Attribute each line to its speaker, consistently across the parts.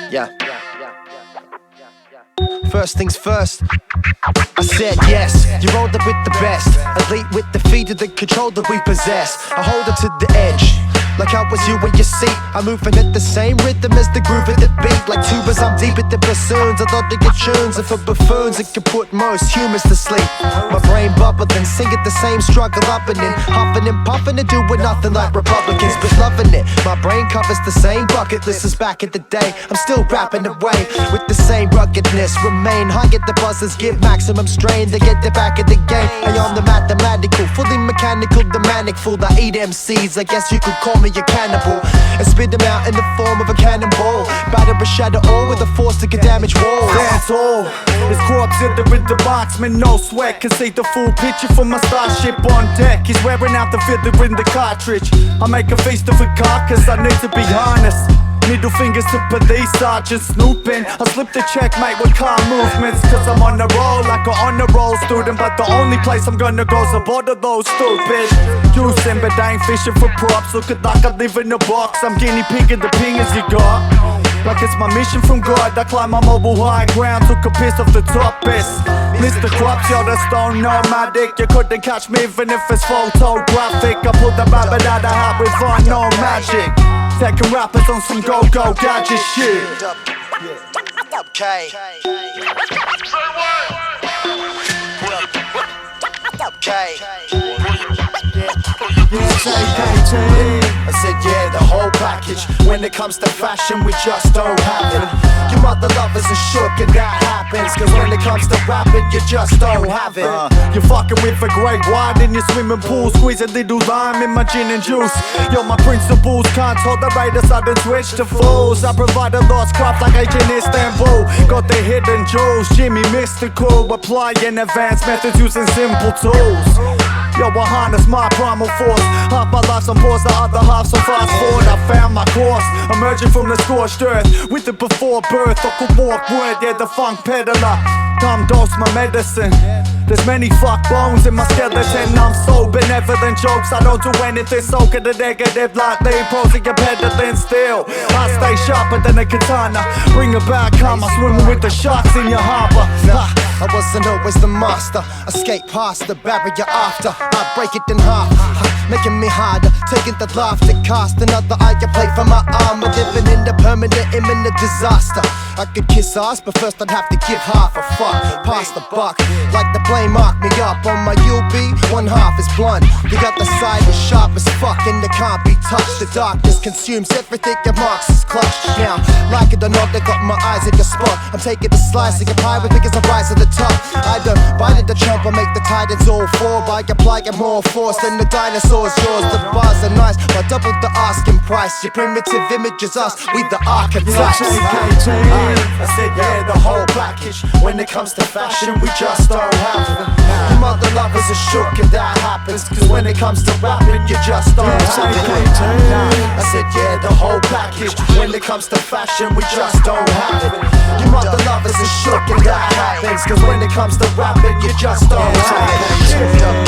Speaker 1: Yeah. First things first, I said yes. You rolled up with the best, elite with the feet of the control that we possess. I hold it to the edge, like I was you in your seat. I'm moving at the same rhythm as the groove of the beat. Like tubas, I'm deep at the bassoons. I thought to get tunes, and for buffoons, it can put most humans to sleep. My brain bubbling, singing the same struggle up and in, huffing and puffing and doing nothing like Republicans, but loving it. My brain covers the same bucket list as back in the day. I'm still rapping away with the same ruggedness. Remain high at the buzzers, give maximum strain to get the back of the game. I am the mathematical, fully mechanical, the manic fool. I eat MCs, I guess you could call me a cannibal, and spit them out in the form of a cannonball. Batter and shatter all with a force that can damage walls.
Speaker 2: That's all. It's Krops in the marksman, no sweat. Can see the full picture from my starship on deck. He's wearing out the fiddler in the cartridge. I make a feast of a carcass, I need to be honest. Middle fingers to police sergeant snooping. I slip the checkmate with car movements, cause I'm on the roll like an honor roll student. But the only place I'm gonna go's aboard of those stupid juicing, but I ain't fishing for props. Look at like I live in a box, I'm guinea pigging the pingers you got. Like it's my mission from God, I climb my mobile high ground, took a piss off the top best. Mr. Krops, you're the stone nomadic. You couldn't catch me even if it's photographic. I pulled the rabbit out of hat with fun, no magic. Taking rappers on some go-go gadget shit.
Speaker 1: Okay. I said yeah, the whole package. When it comes to fashion, we just don't have it. Your mother lovers are shook and that happens, cause when it comes to rapping, you just don't have it.
Speaker 2: You're fucking with a great wine in your swimming pool, squeeze a little lime in my gin and juice. Yo, my principles can't tolerate a sudden switch to fools. I provide a lost craft like Agent Istanbul. Got the hidden jewels, Jimmy Mystical. Applying advanced methods using simple tools. Yo, I harness my primal force. Half my life's on pause, the other half's on fast forward. I found my course, emerging from the scorched earth. With it before birth, I could walk word, yeah, the funk peddler. Come dose my medicine. There's many fuck bones in my skeleton. I'm so benevolent, jokes, I don't do anything so good and negative like they posing and peddling still. I stay sharper than a katana. Bring it back, I'm swimming with the sharks in your harbor.
Speaker 1: Nah, I wasn't always the master. Escape past the barrier after I break it in half, making me harder. Taking the laughter, cast another eye, I play for my armor. Living in the permanent, imminent disaster. I could kiss ass, but first I'd have to give half a fuck. Pass the buck, like the blame mark me up. On my UB, one half is blunt. You got the side as sharp as fuck, and it can't be touched. The darkness consumes everything that marks is clutched. Now, like it or not, I got my eyes at your spot. I'm taking a slice of your pie with because I rise to the top. I done bite at the chump, I make the titans all fall by applying more force than the dinosaurs. Yours, the bars are nice, but double the asking price. Your primitive image is us, we the archetypes. I said yeah, the whole package. When it comes to fashion, we just don't have it. Your mother lovers are shook and that happens, cause when it comes to rapping, you just don't have it. I said yeah, the whole package. When it comes to fashion, we just don't have it. Your mother lovers are shook and that happens, cause when it comes to rapping, you just don't have it.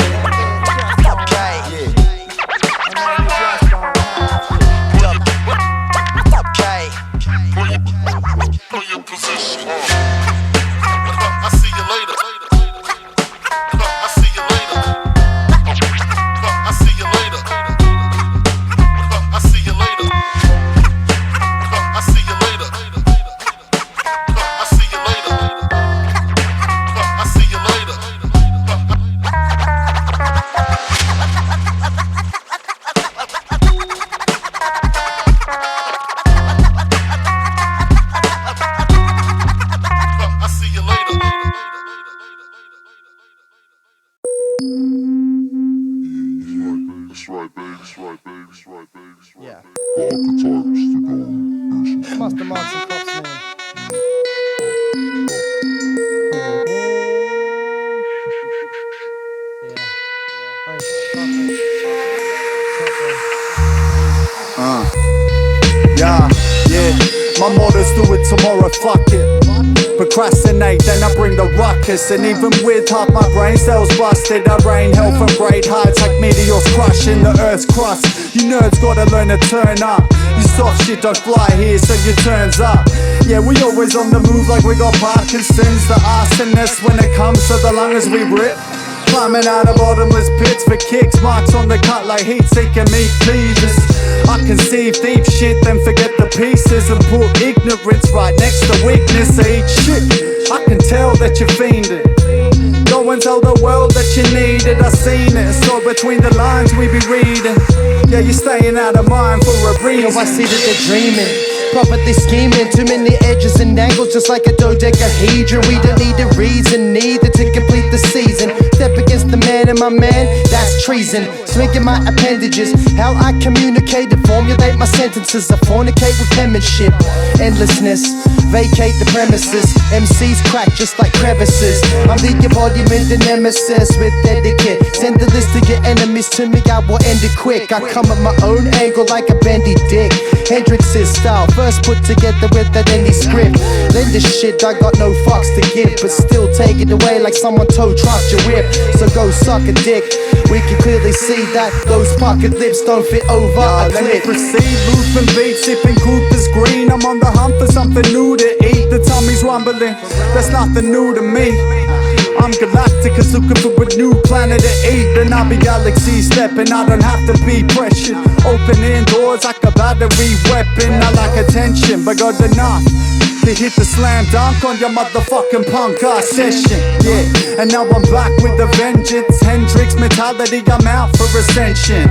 Speaker 3: Yeah. Arkitypes, the Doin It.
Speaker 4: Masta Marx and KropsMan.
Speaker 2: Yeah. My motto's do it tomorrow, fuck it. procrastinate, then I bring the ruckus. And even with half my brain cells busted, I rain hell from great heights like meteors crushing the earth's crust. You nerds gotta learn to turn up. You soft shit don't fly here, so your turn's up. Yeah, we always on the move like we got Parkinson's. The arsonists when it comes to the lungs we rip. Climbing out of bottomless pits for kicks. Marks on the cut like heat-seeking meat cleavers. I conceive deep shit, then forget the pieces and put ignorance right next to weakness. I eat shit, I can tell that you're fiending. Go and tell the world that you need it. I seen it, so between the lines we be reading. Yeah, you're staying out of mind for a reason.
Speaker 1: Yo, I see that they're dreaming, properly scheming. Too many edges and angles, just like a dodecahedron. We don't need a reason, neither to complete the season. Step against the man and my man, that's treason. Swinging my appendages, how I communicate and formulate my sentences. I fornicate with penmanship, endlessness, vacate the premises. MCs crack just like crevices. I'm the embodiment and nemesis with etiquette. Send the list to your enemies to me, I will end it quick. I come at my own angle like a bendy dick. Hendrix's style, first put together without any script. Lend this shit, I got no fucks to give, but still take it away like someone tow trucked your whip. So go suck a dick. We can clearly see that those pocket lips don't fit over a
Speaker 2: Let me
Speaker 1: clip.
Speaker 2: proceed, looping beats, sipping Cooper's green. I'm on the hunt for something new to eat. The tummy's rumbling, that's nothing new to me. I'm Galacticus looking for a new planet to eat. Then I'll be galaxy stepping, I don't have to be pressured. Opening doors like a battery weapon. I like attention, but got enough to hit the slam dunk on your motherfucking punk ass session. Yeah, and now I'm back with a vengeance. Hendrix mentality, I'm out for ascension.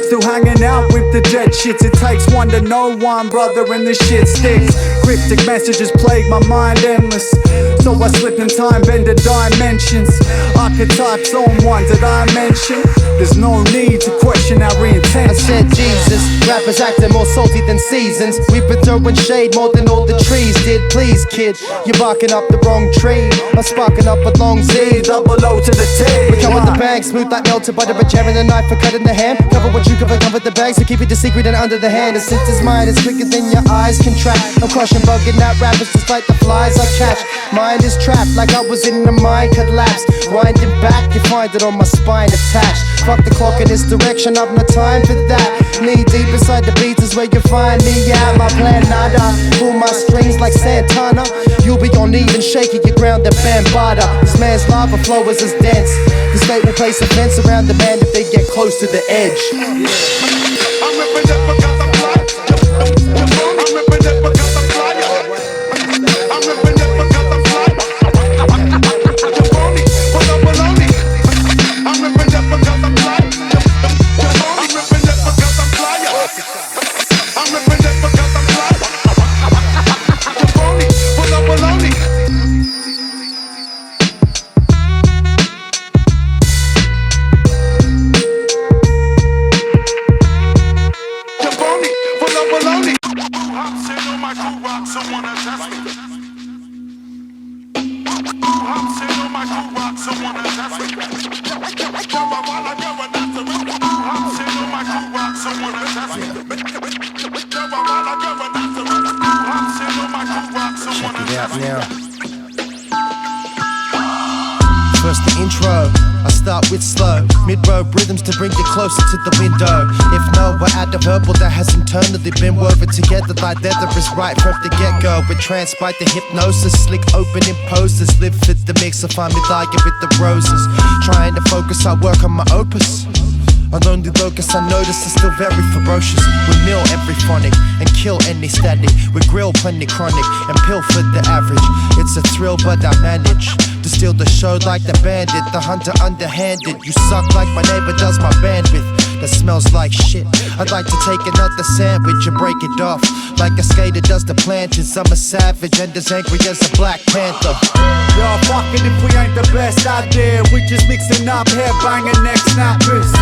Speaker 2: Still hanging out with the dead shits. It takes one to know one, brother, and this shit sticks. Cryptic messages plague my mind endless, so I slip in time, bending dimensions. Arkitypes on one, did I mention? There's no need to question our intention.
Speaker 1: I said Jesus, rappers acting more salty than seasons. We've been throwing shade more than all the trees did. Please kid, you're barking up the wrong tree. I'm sparking up a long Z, double O to the T. We come with the bag, smooth like melted butter, but jamming the knife for cutting the ham. Cover what you cover the bag, so keep it the secret and under the hand. And since his mind is quicker than your eyes can track, I'm crushing, bugging out rappers just like the flies I catch. Mind is trapped like I was in a mind collapse. Winding back, you find it on my spine attached. Fuck the clock in this direction, I've no time for that. Knee deep inside the beats is where you find me. Yeah, my plan nada. Pull my strings like Santana. You'll be on even shaking your ground the bambada. This man's lava flow is as dense. The state will place a fence around the band if they get close to the edge.
Speaker 3: I'm ripping it because I'm fly. I'm ripping it because I'm fly. I'm ripping it because I'm fly. Baloney, pull up baloney. I'm ripping it because I'm fly. I'm ripping it because I'm fly. I'm ripping it because I'm fly. Baloney, pull up baloney. I'm sitting on my cool rock, someone attached me. I'm sitting on my cool rock, someone attached me. I'm sitting on my cool rock, someone attached me. I'm sitting on my cool rock, someone attached me.
Speaker 1: First the intro, I start with slow mid-row rhythms to bring you closer to the window. If no, we're at the verbal that has internally been woven together like leather is right from the get-go. We're tranced by the hypnosis, slick opening poses. Live fit the mix, I find me lying with the roses. Trying to focus, I work on my opus. On lonely locust, I notice it's still very ferocious. We mill every phonic and kill any static. We grill plenty chronic and pill for the average. It's a thrill, but I manage to steal the show like the bandit, the hunter underhanded. You suck like my neighbor does my bandwidth. That smells like shit. I'd like to take another sandwich and break it off like a skater does the planters. I'm a savage and as angry as a Black Panther.
Speaker 2: Yo, fuck it if we ain't the best out there. We just mixing up, hair banging, neck snappers.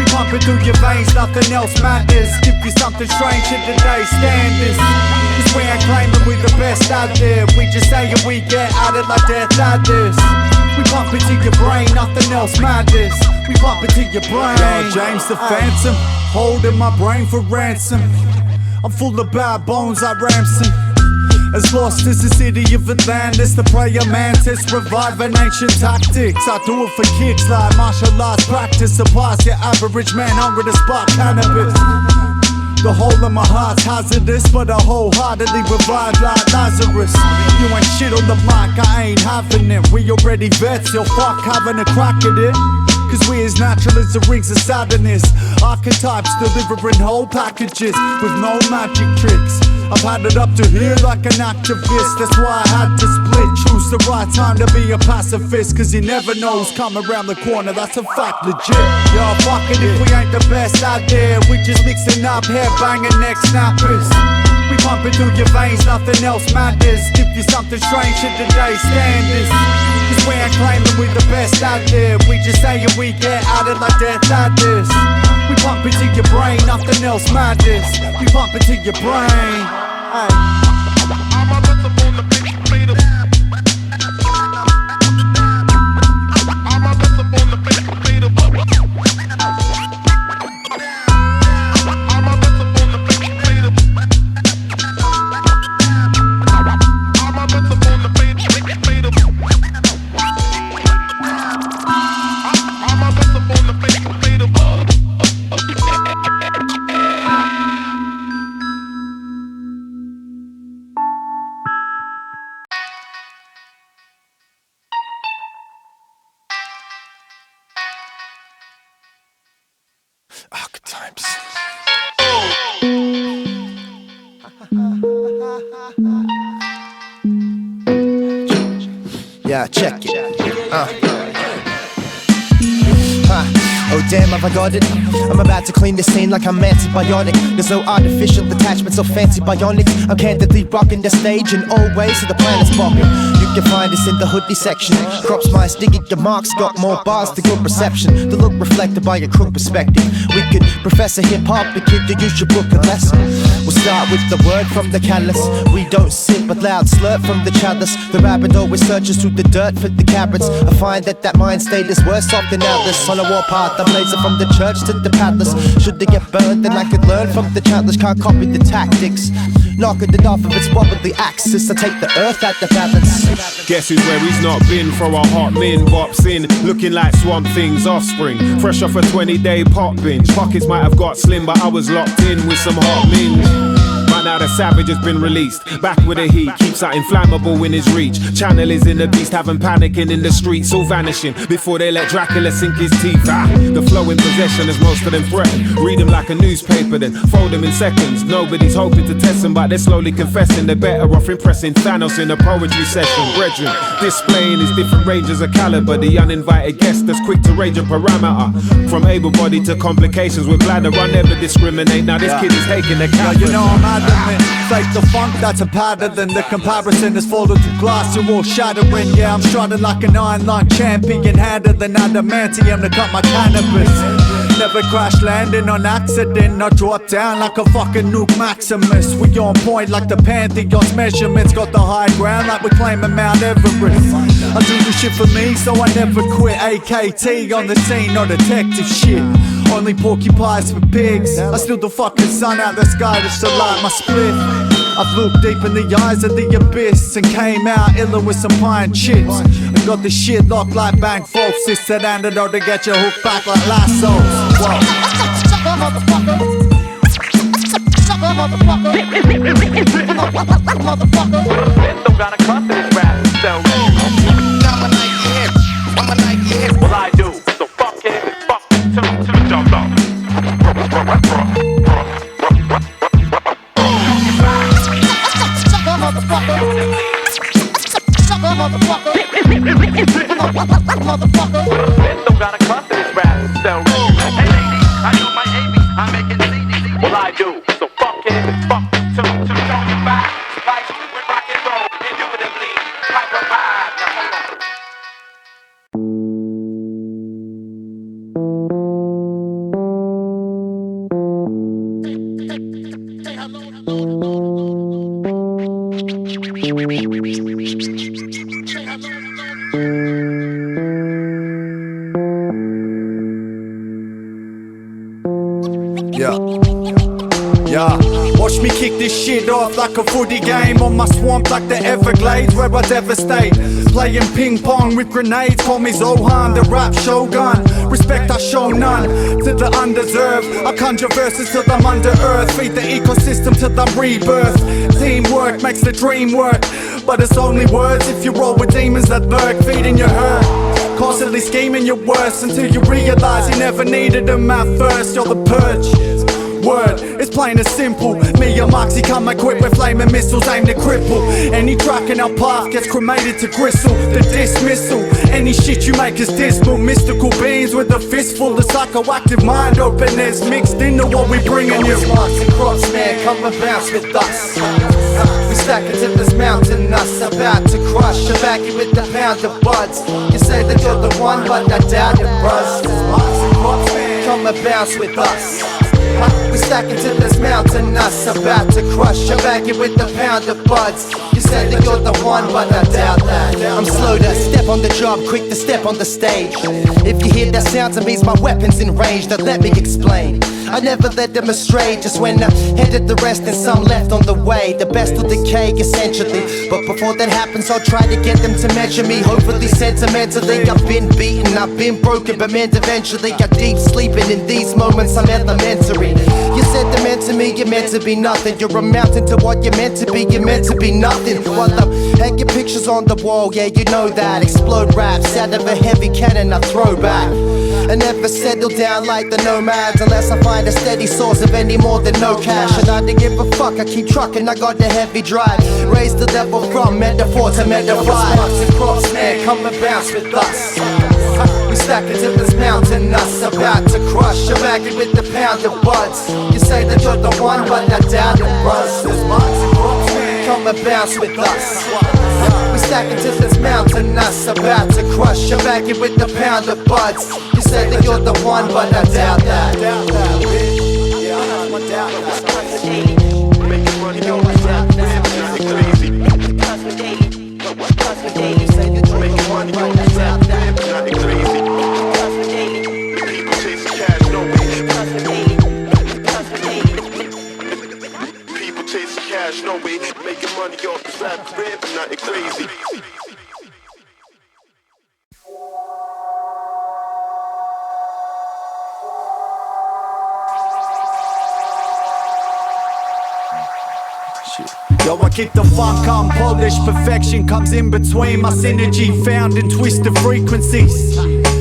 Speaker 2: We pumping through your veins, nothing else matters. Give you something strange in today's standards. Cause we ain't claiming we the best out there. We just saying we get at it like death ladders. We pump into your brain, nothing else matters. We pump into your brain. Yo, James the Phantom, holding my brain for ransom. I'm full of bad bones like Ramson. As lost as the city of Atlantis, the prayer mantis, reviving ancient tactics. I do it for kicks like martial arts practice. Surpass your average man hungry to spark cannabis. The hole in my heart's hazardous, but I wholeheartedly revive like Lazarus. You ain't shit on the mic, I ain't having it. We already vets, you'll fuck having a crack at it. Cause we as natural as the rings of sadness. Archetypes delivering whole packages with no magic tricks. I've had it up to here like an activist. That's why I had to split. Choose the right time to be a pacifist. Cause you never know who's coming around the corner, that's a fact legit. Yo, fuck it if we ain't the best out there. We just mixing up hair banging neck snappers. We pump it through your veins, nothing else matters. Give you something strange to today's standards. Cause we ain't claiming we the best out there. We just saying we get out of like death adders. We pump it to your brain, nothing else matters. We pump it to your brain. Hey.
Speaker 3: I'm a rhythm on the beat, play the. I'm a rhythm on the beat, play the. I'm a rhythm on the beat, play the. I'm a rhythm on the beat, play the. I'm a rhythm on the beat, play the.
Speaker 1: Archetypes. Yeah, check it. Oh damn, have I got it? I'm about to clean this scene like I'm antibiotic. There's no artificial attachments or fancy bionics. I'm candidly rocking the stage in all ways so the planet's popping. You can find us in the hoodie section. KropsMan Masta Marx got more bars to good reception. The look reflected by a crook perspective. We could professor hip-hop, a kid to use your book a lesson. We'll start with the word from the callous. We don't sit but loud slurp from the chalice. The rabbit always searches through the dirt for the carrots. I find that mind state is worse off than others. On a warpath I blaze it from the church to the paddlers. Should they get burned then I could learn from the challenge. Can't copy the tactics. Knocking it off of its wobbly axis. I take the earth out the balance.
Speaker 4: Guess who's where he's not been for a hot min. Bops in, looking like Swamp Thing's offspring. Fresh off a 20-day pop binge. Pockets might have got slim, but I was locked in with some hot minge. Right now the savage has been released. Back with the heat, keeps that inflammable in his reach. Channel is in the beast, having panicking in the streets. All vanishing before they let Dracula sink his teeth. The flow in possession as most of them threaten. Read them like a newspaper, then fold them in seconds. Nobody's hoping to test them, but they're slowly confessing. They're better off impressing Thanos in a poetry session. Brethren, displaying his different ranges of caliber. The uninvited guest that's quick to range a parameter. From able-bodied to complications with bladder, I never discriminate. Now this kid is taking the camera.
Speaker 2: You know I'm adamant. Fake the funk, that's a pattern. The comparison is folded to glass, you're all shattering. Yeah, I'm strutting like an iron lung champion. Handed than adamantium to cut my cannabis. Never crash landing on accident. I drop down like a fucking nuke Maximus. We on point like the Pantheon's measurements. Got the high ground like we're claiming Mount Everest. I do this shit for me, so I never quit. AKT on the scene, no detective shit. Only porcupines for pigs. I steal the fucking sun out the sky just to light my split. I've looked deep in the eyes of the abyss and came out iller with some pine chips. I got the shit locked like bank folks. It's an antidote to get your hook back like lassos. Whoa.
Speaker 5: Don't gotta cut this rap, so I'm a night hit. Well I do, so fuck it, fuck it, to jump off. Don't gotta cut this rap, so hey lady, I do my AB, I make it CD. Well I do, so fuck it, fuck it, to jump back. Like with rock and roll, indubitably, like a vibe.
Speaker 2: Yeah, watch me kick this shit off like a footy game on my swamp like the Everglades where I devastate. Playing ping pong with grenades, call me Zohan, the rap shogun. Respect I show none to the undeserved. I conjure verses till I'm under earth, feed the ecosystem till I'm rebirth. Teamwork makes the dream work, but it's only words if you roll with demons that lurk, feeding your hurt. Constantly scheming your worst until you realize you never needed them at first. You're the purge. Word, it's plain and simple. Me and Moxie come equipped with flaming missiles aimed to cripple any track in our path gets cremated to gristle. The dismissal, any shit you make is dismal. Mystical beings with a fistful of psychoactive mind openers mixed into what we bringing you.
Speaker 1: Marks and KropsMan, come and bounce with us. We stack it to this mountain, us about to crush. I'm back here with the pound of buds. You say that you're the one, but I doubt it, bruh. Marks and KropsMan, come and bounce with us. We stack it to this mountain, us about to crush. I'm back here with the pound of buds. You said that you're the one, but I doubt that. I'm slow to step on the job, quick to step on the stage. If you hear that sound, it means my weapon's in range. Now let me explain. I never led them astray, just when I headed the rest and some left on the way. The best will decay essentially, but before that happens I'll try to get them to measure me. Hopefully sentimentally, I've been beaten, I've been broken, but meant eventually got deep sleeping. In these moments I'm elementary. You said they're meant to me, you're meant to be nothing. You're a mountain to what you're meant to be, you're meant to be nothing. While I'm hanging pictures on the wall, yeah you know that. Explode raps out of a heavy cannon I throw back. I never settle down like the nomads unless I find a steady source of any more than no cash. And I don't give a fuck, I keep trucking, I got the heavy drive. Raise the level from metaphor to metaphor. Marks and KropsMan, come and bounce with us. We stack it to this mountain, us about to crush. I'm back with the pound of buds. You say that you're the one, but I doubt it, bruh. There's Marks and KropsMan, come and bounce with us. We stack it to this mountain, us about to crush. I'm back here with the pound of buds. You said that you're the one, but I doubt that.
Speaker 5: Making money on the rap, nothing crazy.
Speaker 1: You say that you're the one, but I doubt that.
Speaker 5: Nothing crazy. People chasing cash, no way. People chasing cash, no way. Making money off the rap, nothing crazy.
Speaker 2: Yo, I keep the funk unpolished. Perfection comes in between my synergy found in twisted frequencies.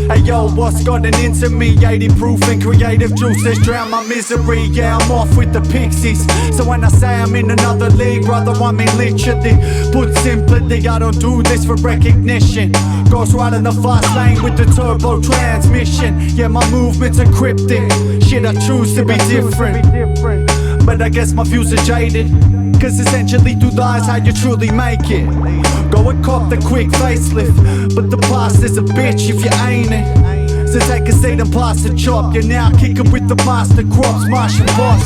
Speaker 2: Hey yo, what's gotten into me? 80 proof and creative juices drown my misery. Yeah, I'm off with the pixies. So when I say I'm in another league, brother, I mean literally. Put simply, I don't do this for recognition. Goes right in the fast lane with the turbo transmission. Yeah, my movements are cryptic. Shit, I choose to be different. But I guess my views are jaded. Cause essentially through lies how you truly make it. Go and cop the quick facelift, but the past is a bitch if you ain't it. So take a seat and pass the chop. You're now kicking with the master crops, Martian boss.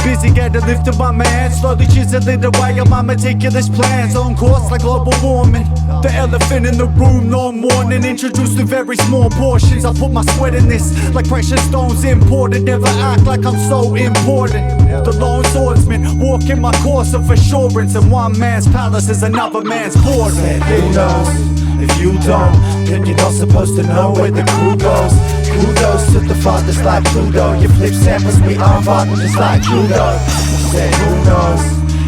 Speaker 2: Busy getting lifted by man, slowly chiseling away on my meticulous plans. On course like global warming. The elephant in the room, no warning. Introduced in very small portions. I put my sweat in this, like precious stones imported. Never act like I'm so important. The lone swordsman, walking my course of assurance. And one man's palace is another man's border.
Speaker 1: Who knows? If you don't, then you're not supposed to know where the crew goes. Kudos to the fathers like Pluto. You flip samples, we are vibing just like judo. Said who knows?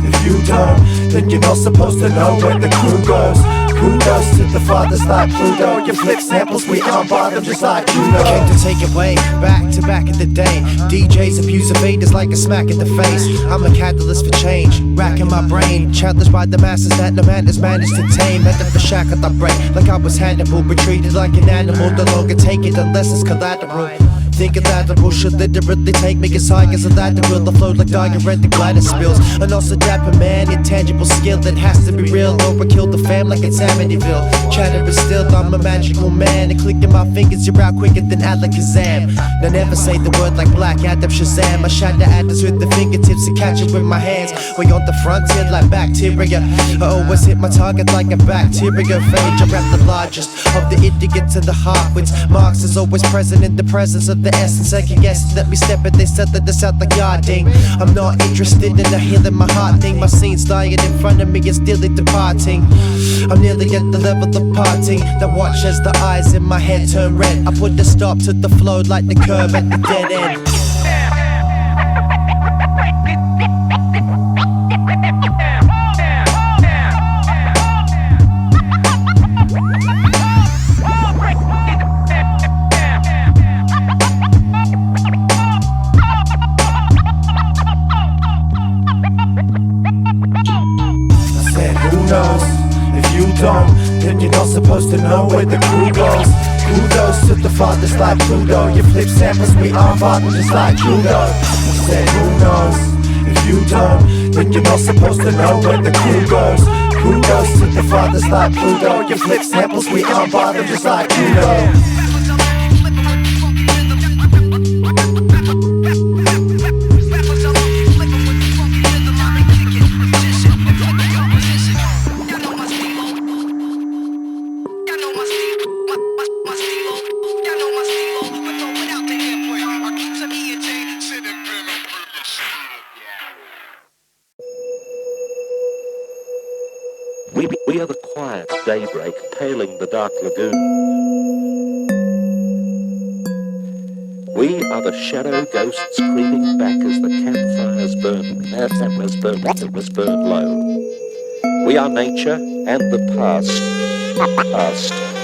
Speaker 1: If you don't, then you're not supposed to know where the crew goes. Kudos to the fathers like Pluto. You flip samples, we are vibing just like judo. Came to take it way back to back in the day. DJs abuse evaders like a smack in the face. I'm a catalyst for change, racking my brain. Challenged by the masses that no man has managed to tame. Had the shackled I brain like I was Hannibal, but treated like an animal. No longer take it unless it's collateral. Thinking that the bull should literally take me as high as a ladder will. I flow like diuretic Gladys spills. And also dapper man, intangible skill that has to be real. Or I kill the fam like it's Amityville. Chatter is still, I'm a magical man. And clicking my fingers, you're out quicker than Alakazam. Now never say the word like Black Adam Shazam. I shot the actors with the fingertips and catch it with my hands. Way on the frontier like bacteria. I always hit my target like a bacteriophage. I rap the largest of the idiots and the Hartwits. Marx is always present in the presence of the essence, second guess. Let me step it, they said that this out the yarding. I'm not interested in the healing my heart thing. My scene's dying in front of me, it's nearly departing. I'm nearly at the level of parting. Then watch as the eyes in my head turn red. I put the stop to the flow like the curve at the dead end.
Speaker 2: Then you're not supposed to know where the crew goes. Kudos to the fathers like Pluto. You flip samples, we are vibing just like judo. I said who knows, if you don't, then you're not supposed to know where the crew goes. Kudos to the fathers like Pluto. You flip samples, we are vibing just like judo.
Speaker 6: We are the quiet daybreak tailing the dark lagoon. We are the shadow ghosts creeping back as the campfires burn low. We are nature and the past.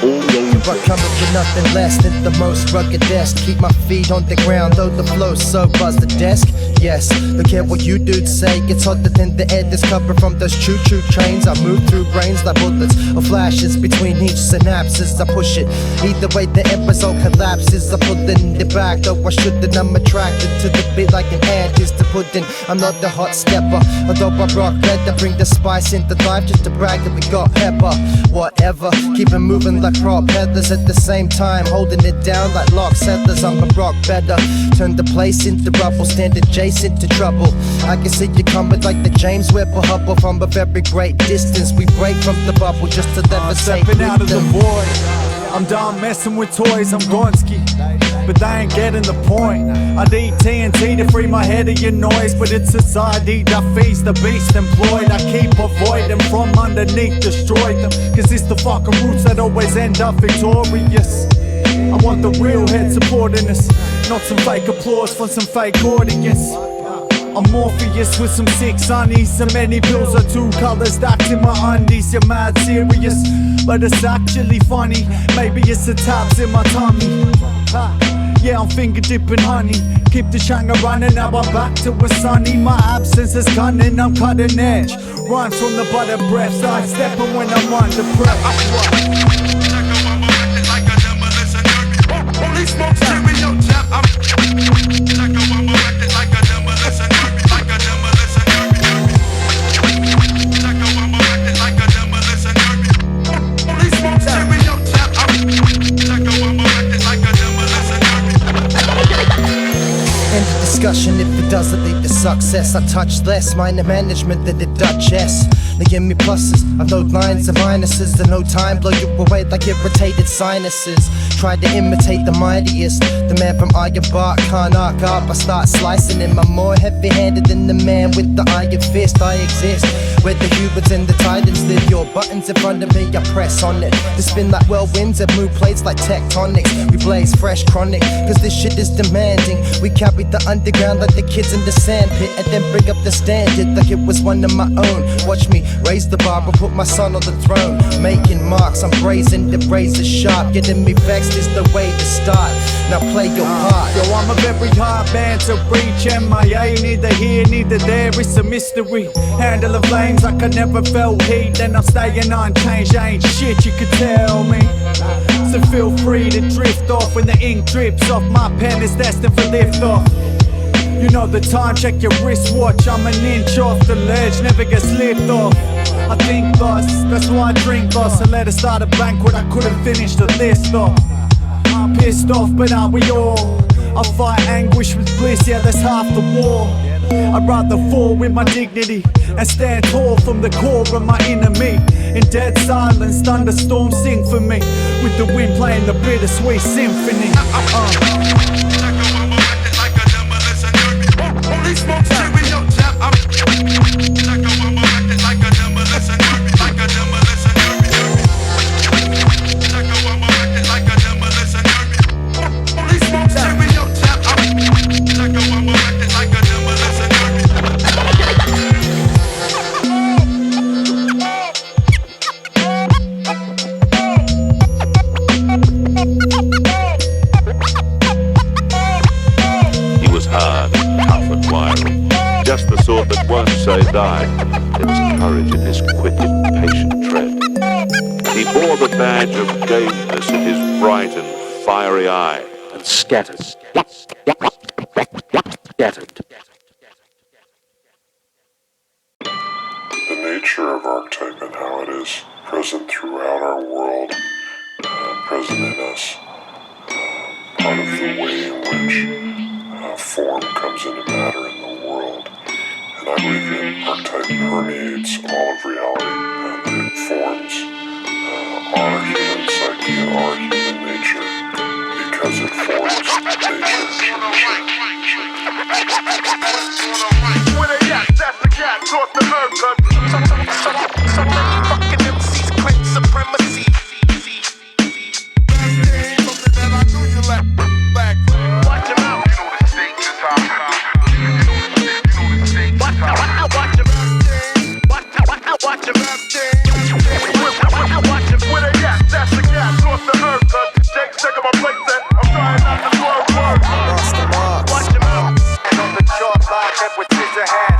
Speaker 6: All
Speaker 1: I come up with nothing less than the most rugged desk. Keep my feet on the ground, though the flow so buzz the desk. Yes, look at what you dudes say. It's hotter than the air that's covered from those choo-choo trains. I move through brains like bullets or flashes between each synapses. I push it. Either way, the end result collapses. I pull in the back, though I shouldn't. I'm attracted to the beat like an ant is to pudding. I'm not the hot stepper, although I rock better. Bring the spice into life just to brag that we got pepper. Whatever, keep it moving like prop peddlers at the same time, holding it down like lock settlers. I'm a rock better. Turn the place into rubble, stand adjacent to trouble. I can see you coming like the James Webb or Hubble from a very great distance. We break from the bubble just to levitate.
Speaker 2: Stepping out of the void, I'm done messing with toys. I'm Gonski, but they ain't getting the point. I need TNT to free my head of your noise, but it's society that feeds the beast employed. I keep avoiding from underneath, destroy them, cause it's the fucking roots that always end up victorious. I want the real head supporting us, not some fake applause from some fake audience. I'm Morpheus with some 6 honeys, so many pills are 2 colors stacked in my undies. You're mad serious, but it's actually funny. Maybe it's the tabs in my tummy. Yeah, I'm finger dipping honey. Keep the changa running, now I'm back to a sunny. My absence is cunning, I'm cutting edge. Rhymes from the butter breath, side stepping when I'm under pressure.
Speaker 3: Only smoke stereo trap. I'm like a demolition derby, like a demolition derby. Like a demolition derby. Only smoke stereo trap. I'm like a demolition derby.
Speaker 1: End of discussion if it doesn't lead to success. I touch less, mind the management than the Duchess. They give me pluses, I know lines and minuses. And no time blow you away like irritated sinuses. Try to imitate the mightiest. The man from Iron Bark can't arc up. I start slicing him. I'm more heavy-handed than the man with the iron fist. I exist where the humans and the titans live. Your buttons in front of me, I press on it. They spin like whirlwinds and move plates like tectonics. We blaze fresh chronic, cause this shit is demanding. We carry the underground like the kids in the sand pit, and then bring up the standard like it was one of my own. Watch me raise the bar and put my son on the throne. Making marks, I'm brazen, the razor sharp. Getting me vexed is the way to start. Now play your part.
Speaker 2: Yo, I'm a very hard man to reach. MIA, neither here, neither there. It's a mystery. Handling flames like I never felt heat. And I'm staying unchanged. I ain't shit you could tell me. So feel free to drift off when the ink drips off. My pen is destined for lift off. You know the time, check your wristwatch. I'm an inch off the ledge, never get slipped off. I think thus, that's why I drink thus. I let it start a banquet, I couldn't finish the list off. I'm pissed off, but aren't we all? I fight anguish with bliss, yeah, that's half the war. I'd rather fall with my dignity and stand tall from the core of my enemy. In dead silence, thunderstorms sing for me, with the wind playing the bittersweet symphony.
Speaker 6: say die. There was courage in his quick, impatient tread. He bore the badge of gameness in his bright and fiery eye, and scattered.
Speaker 7: The nature of archetype and how it is present throughout our world, present in us, part of the way in which form comes into matter in the world. And I believe that archetype permeates all of reality, that it informs our human psyche and our human nature, because it forms nature.
Speaker 3: With a yak, that's the cat, toss the herb gun. So many fucking MCs claim supremacy. Something that I knew you lack. Watch him out. You know the stage is hot. Watch him. Watch him. With a yak, that's the cat, toss the herb gun. Jake, check out my plate set. I'm trying not to swerve words.
Speaker 1: Masta Marx.
Speaker 3: Watch him out. And on the chalk line, head with scissor hand.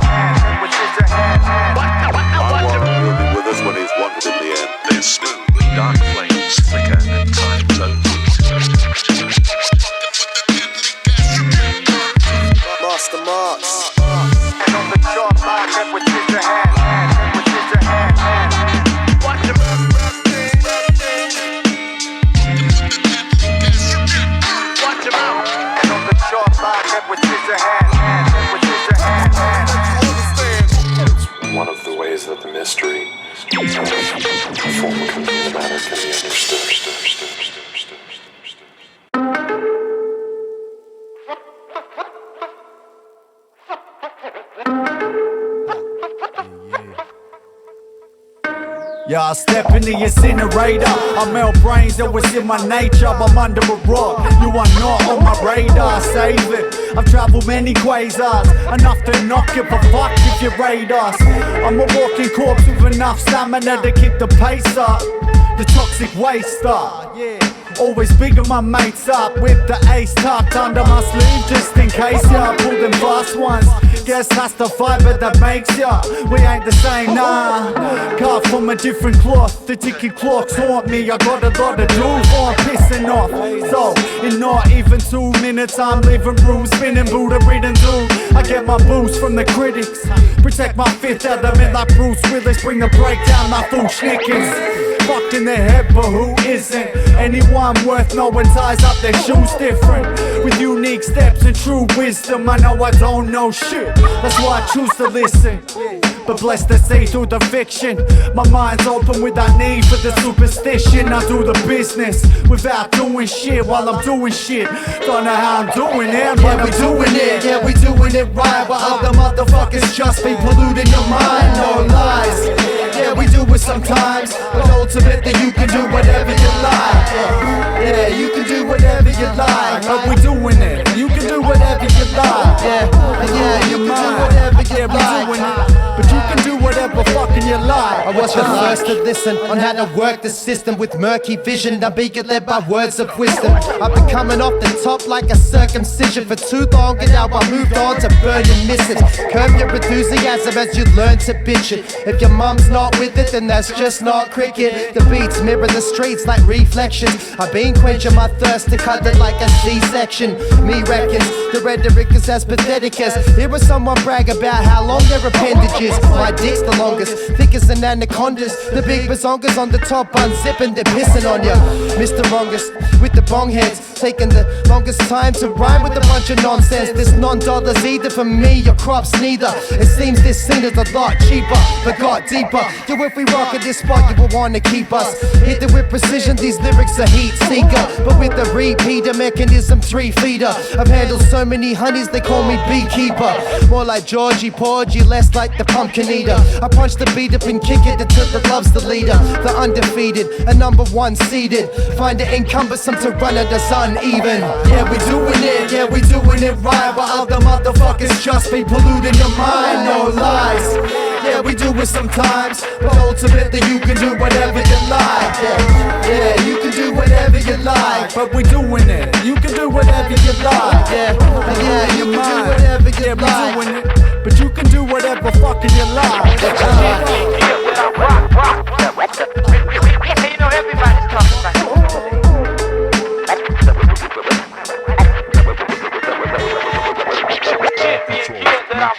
Speaker 6: He'll be with us when he's wanted in the end.
Speaker 8: They're smooth, dark flames flicker at time zones.
Speaker 1: Masta Marx.
Speaker 3: And on the chalk line, head with scissor hand. Watch him. Watch him out. And on the chalk line, head with scissor hand.
Speaker 7: One of the ways that the mystery of form comes into matter can be understood.
Speaker 2: Yeah, I step in the incinerator. I melt brains that was in my nature. I'm under a rock, you are not on my radar. Save it, I've traveled many quasars, enough to not give a fuck if you raid us. I'm a walking corpse with enough stamina to keep the pace up. The toxic waster, yeah. Always bigging my mates up with the ace tucked under my sleeve, just in case, yeah. I pull them fast ones. Guess that's the fiber that makes ya. We ain't the same, nah. Cut from a different cloth. The ticking clocks haunt me. I got a lot to do or I'm pissing off. So, in not even 2 minutes, I'm leaving room spinning, Buddha reading through. I get my boost from the critics. Protect my fifth element like Bruce Willis. Bring the breakdown like fool schnickers. Fucked in the head, but who isn't? Anyone worth knowing ties up their shoes different. With unique steps and true wisdom. I know I don't know shit, that's why I choose to listen. But blessed to see through the fiction. My mind's open without need for the superstition. I do the business without doing shit while I'm doing shit. Don't know how I'm doing it, but we doing it. Yeah, we doing it right, while other motherfuckers just be polluting your mind. No lies. Yeah, we do it sometimes, but ultimately you can do whatever you like. Yeah, you can do whatever you like, but we doing it. You can do whatever you like. Yeah, you can do whatever you like. But you can do whatever fucking you like.
Speaker 1: I was the first to listen on how to work the system with murky vision. I'm being led by words of wisdom. I've been coming off the top like a circumcision for too long, and now I moved on to burning misses. Curb your enthusiasm as you learn to bitch it. If your mum's not with it, then that's just not cricket. The beats mirror the streets like reflections. I've been quenching my thirst to cut it like a C-section. Me reckons the rhetoric is as pathetic as hearing someone brag about how long their appendage is. My dick's the longest, thick as an anacondas. The big bazongas on the top unzipping, they're pissing on ya. Mr. Longest with the bong heads, taking the longest time to rhyme with a bunch of nonsense. This non-dollars either for me or crops neither. It seems this scene is a lot cheaper, but got deeper. Yo, if we rock at this spot, you will wanna keep us. Hit it with precision, these lyrics are heat seeker, but with the repeater mechanism 3-feeder. I've handled so many honeys, they call me beekeeper. More like Georgie Porgy, less like the pumpkin eater. I punch the beat up and kick it until the love's the leader. The undefeated, a number 1 seeded. Find it encumbersome to run at us uneven. Yeah, we doing it, yeah, we doing it right, while other motherfuckers just be polluting your mind. No lies. Yeah, we do it sometimes, but ultimately you can do whatever you like. Yeah, you can do whatever you like, but we doing it. You can do whatever you like. Yeah, you can do whatever you like. But you can do whatever fuck
Speaker 2: fuck in your life.
Speaker 5: You know everybody's talking about it.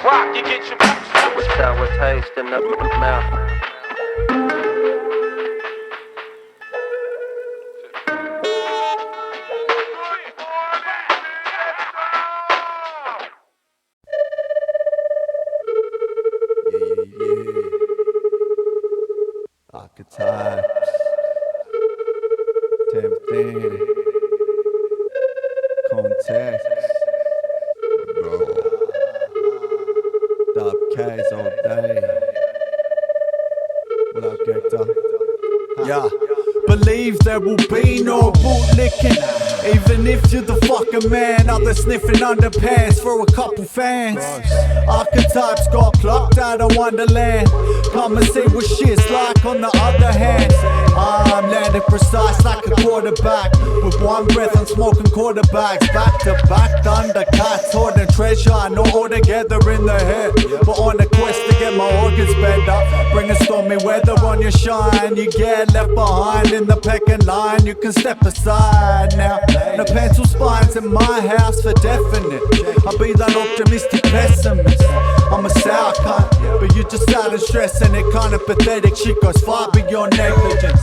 Speaker 5: Rock, you get your sour taste in the mouth.
Speaker 2: Arkitypes, tempting, context, dub K's all day. What up, Ricta? Yeah. Believe there will be no bootlicking. Even if you're the fucking man, others sniffing underpants for a couple fans. Arkitypes got clocked out of Wonderland. Come and see what shit's like on the other hand. I'm landing precise like a quarterback. With one breath I'm smoking quarterbacks. Back to back, thundercats, hoarding treasure. Not all together in the head, but on a quest to get my organs bent up. Bring a stormy weather on your shine. You get left behind in the pecking line. You can step aside now. No pencil spines in my house for definite. I'll be that optimistic pessimist. I'm a sour cunt, but you just sound stressing it. Kinda pathetic, shit goes far beyond negligence.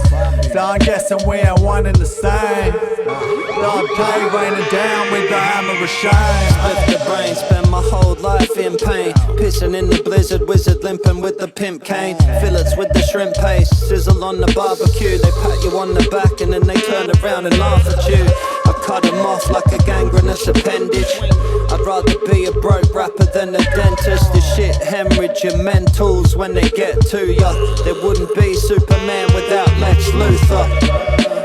Speaker 2: So I'm guessing we ain't one and the same. Dog play raining down with the hammer of shame.
Speaker 9: Split the brain, spend my whole life in pain. Pissing in the blizzard, wizard limping with the pimp cane. Fillets with the shrimp paste, sizzle on the barbecue. They pat you on the back and then they turn around and laugh at you. I cut them off like a gangrenous appendage. I'd rather be a broke rapper than a dentist. This shit hemorrhage your mentals when they get to ya. There wouldn't be Superman without Lex Luthor.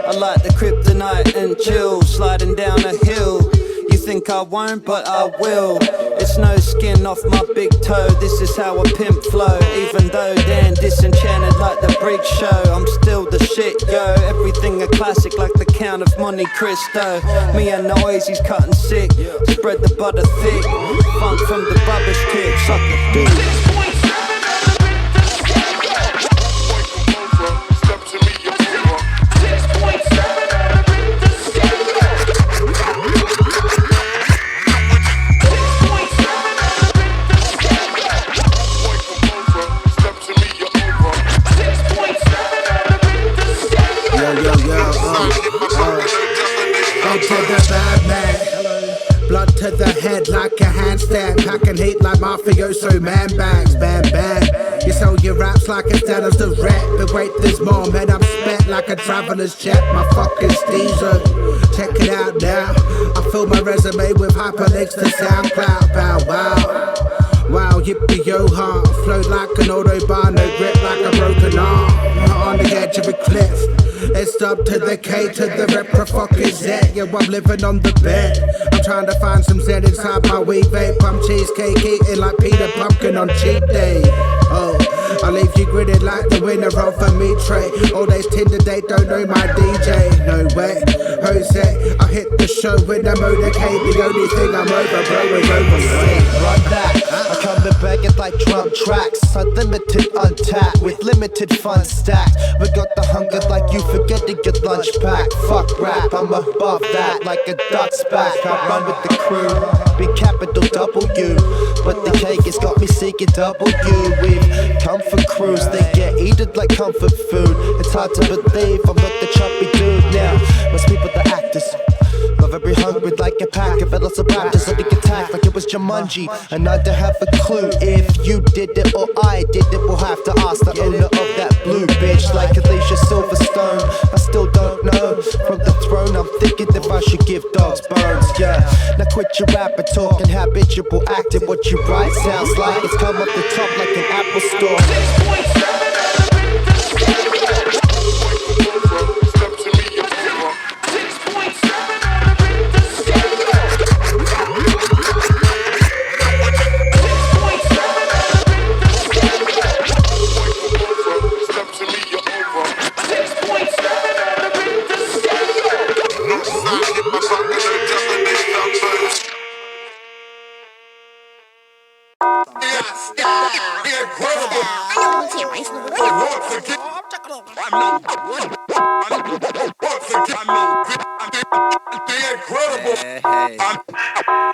Speaker 9: I like the kryptonite and chill, sliding down a hill. You think I won't, but I will. It's no skin off my big toe. This is how a pimp flow. Even though they're disenchanted like the Brig Show, I'm still the shit, yo. Everything a classic like the Count of Monte Cristo. Me and Noisy's cutting sick. Spread the butter thick. Funk from the rubbish kick. Suck a dick.
Speaker 1: Blood to the head like a handstand. Packing heat like mafioso man bags. Bam bam. You sell your raps like it's down as the rap. But wait, there's more, man. I'm spent like a traveler's jet. My fucking diesel. Check it out now. I fill my resume with hyperlinks to SoundCloud. Bow wow. Wow, yippee yo ha. Flowed like an autobahn, no grip like a broken arm. On the edge of a cliff. It's up to the K to the rep fuck is that? Yeah, I'm living on the bed. I'm trying to find some zen inside my weed vape. I'm cheesecake eating like Peter Pumpkin on cheat day. Oh, I leave you gritted like the winner of a meat tray. All days Tinder date, don't know my DJ. No way, Jose, I hit the show with a motorcade. The only thing I'm over, bro, is overstate. Run that, I come and bag it like drum tracks. Unlimited untapped, with limited funds stacked. We got the hunger like you forgetting your lunch pack. Fuck rap, I'm above that like a duck's back. I run with the crew, big capital W. But the cake has got me seeking W. We've come for cruise, they get eaten like comfort food. It's hard to believe I'm not the chubby dude now. Most people the actors. Love every hungry like a pack of velociraptors letting attack like it was Jumanji. And I don't have a clue if you did it or I did it. We'll have to ask the owner of that blue bitch like Alicia Silverstone. I still don't know. From the throne I'm thinking if I should give dogs bones. Yeah, now quit your rapping talk and habitual acting. What you write sounds like it's come up the top like an Apple store.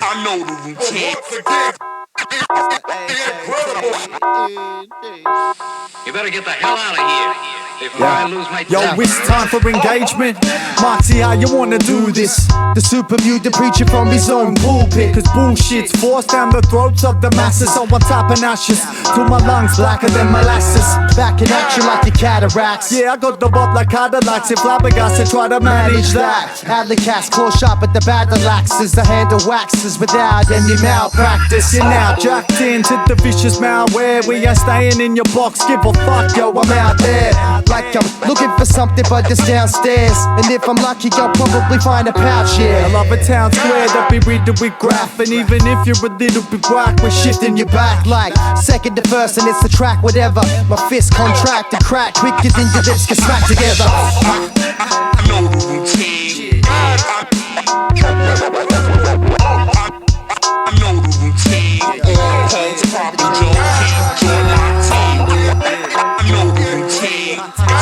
Speaker 3: I know the routine.
Speaker 8: You better get the hell out of here before I lose my temper.
Speaker 2: Yo, it's time for engagement. Moxie, how you wanna do this?
Speaker 1: The super mutant preacher from his own pulpit.
Speaker 2: Cause bullshit's forced down the throats of the masses. So I'm tapping ashes till my lungs blacker than molasses.
Speaker 1: Back in action like the cataracts.
Speaker 2: Yeah, I got the bob like Cadillacs. If flabbergasted, try to manage that.
Speaker 1: Alley cats, claw sharp at the battle axes. The handle waxes without any malpractice.
Speaker 2: You're now jacked into the vicious malware. We ain't staying in your box, give a fuck, yo, I'm out there.
Speaker 1: Like I'm looking for something but it's downstairs. And if I'm lucky, I'll probably find a pouch here.
Speaker 2: I love a town square that be riddled with graph. And even if you're a little bit whack, we're shifting your back.
Speaker 1: Like second to first and it's the track, whatever. My fist contract and crack quicker than your lips get smacked together.
Speaker 3: I know the routine. I know the routine. Holds poppin', Joe King, join my team. I know the routine. I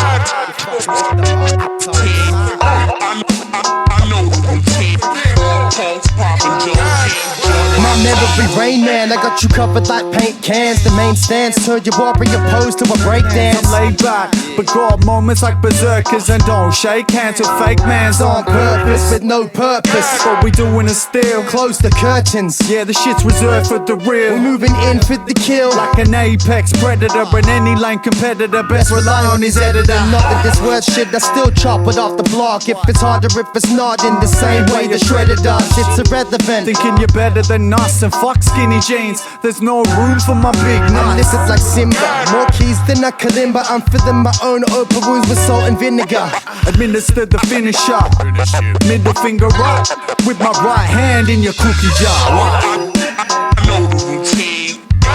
Speaker 3: know the routine. Holds poppin', Joe King, join
Speaker 1: My memory rain man, I got you covered like paint cans. The main stance turn your warrior pose to a breakdance.
Speaker 2: I'm laid back, but got moments like berserkers. And don't shake hands with fake mans
Speaker 1: On purpose, with no purpose.
Speaker 2: What we doing is still
Speaker 1: Close the curtains.
Speaker 2: yeah, the shit's reserved for the real.
Speaker 1: We're moving in for the kill.
Speaker 2: Like an apex predator and any lane competitor, best rely on his editor.
Speaker 1: Not that this word shit, I still chop it off the block. If it's harder, if it's not in the same way the shredder does, it's irrelevant.
Speaker 2: Thinking you're better than us and fuck skinny jeans. There's no room for my big
Speaker 1: I'm
Speaker 2: nuts.
Speaker 1: listed like Simba, more keys than a kalimba. I'm filling my own open wounds with salt and vinegar.
Speaker 2: Administer the finisher. Middle finger up with my right hand in your cookie jar.
Speaker 3: I know the routine. I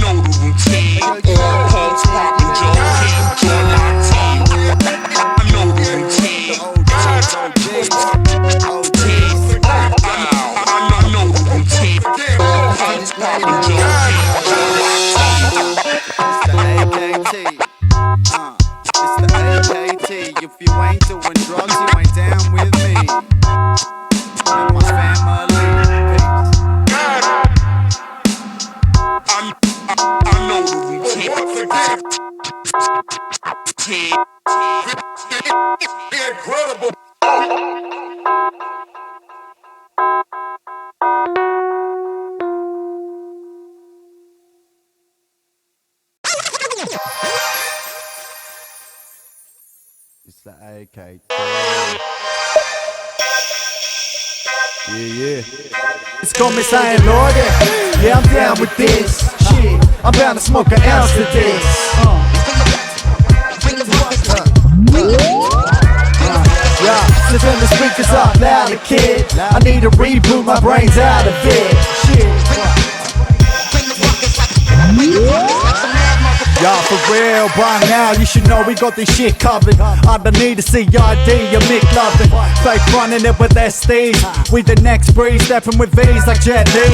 Speaker 3: know the routine. Holds poppin', Joe King, join my team. I know the routine. I know the routine. Holds poppin', Joe King, join my team.
Speaker 2: It's the AKT. If you ain't doing drugs, you ain't down with me. And my family.
Speaker 3: I know the routine. Incredible.
Speaker 2: It's the AKT. Yeah. It's got me saying, Lordie, yeah, I'm down with this. Shit, I'm bound to smoke an ounce of this. Yeah, so turn the speakers up louder, kid. I need to reboot, my brain's out of it. Shit. Y'all for real, by now you should know we got this shit covered. I don't need a CID, you McLovin. Fake running it with SDs. We the next breed, stepping with V's like Jet Li.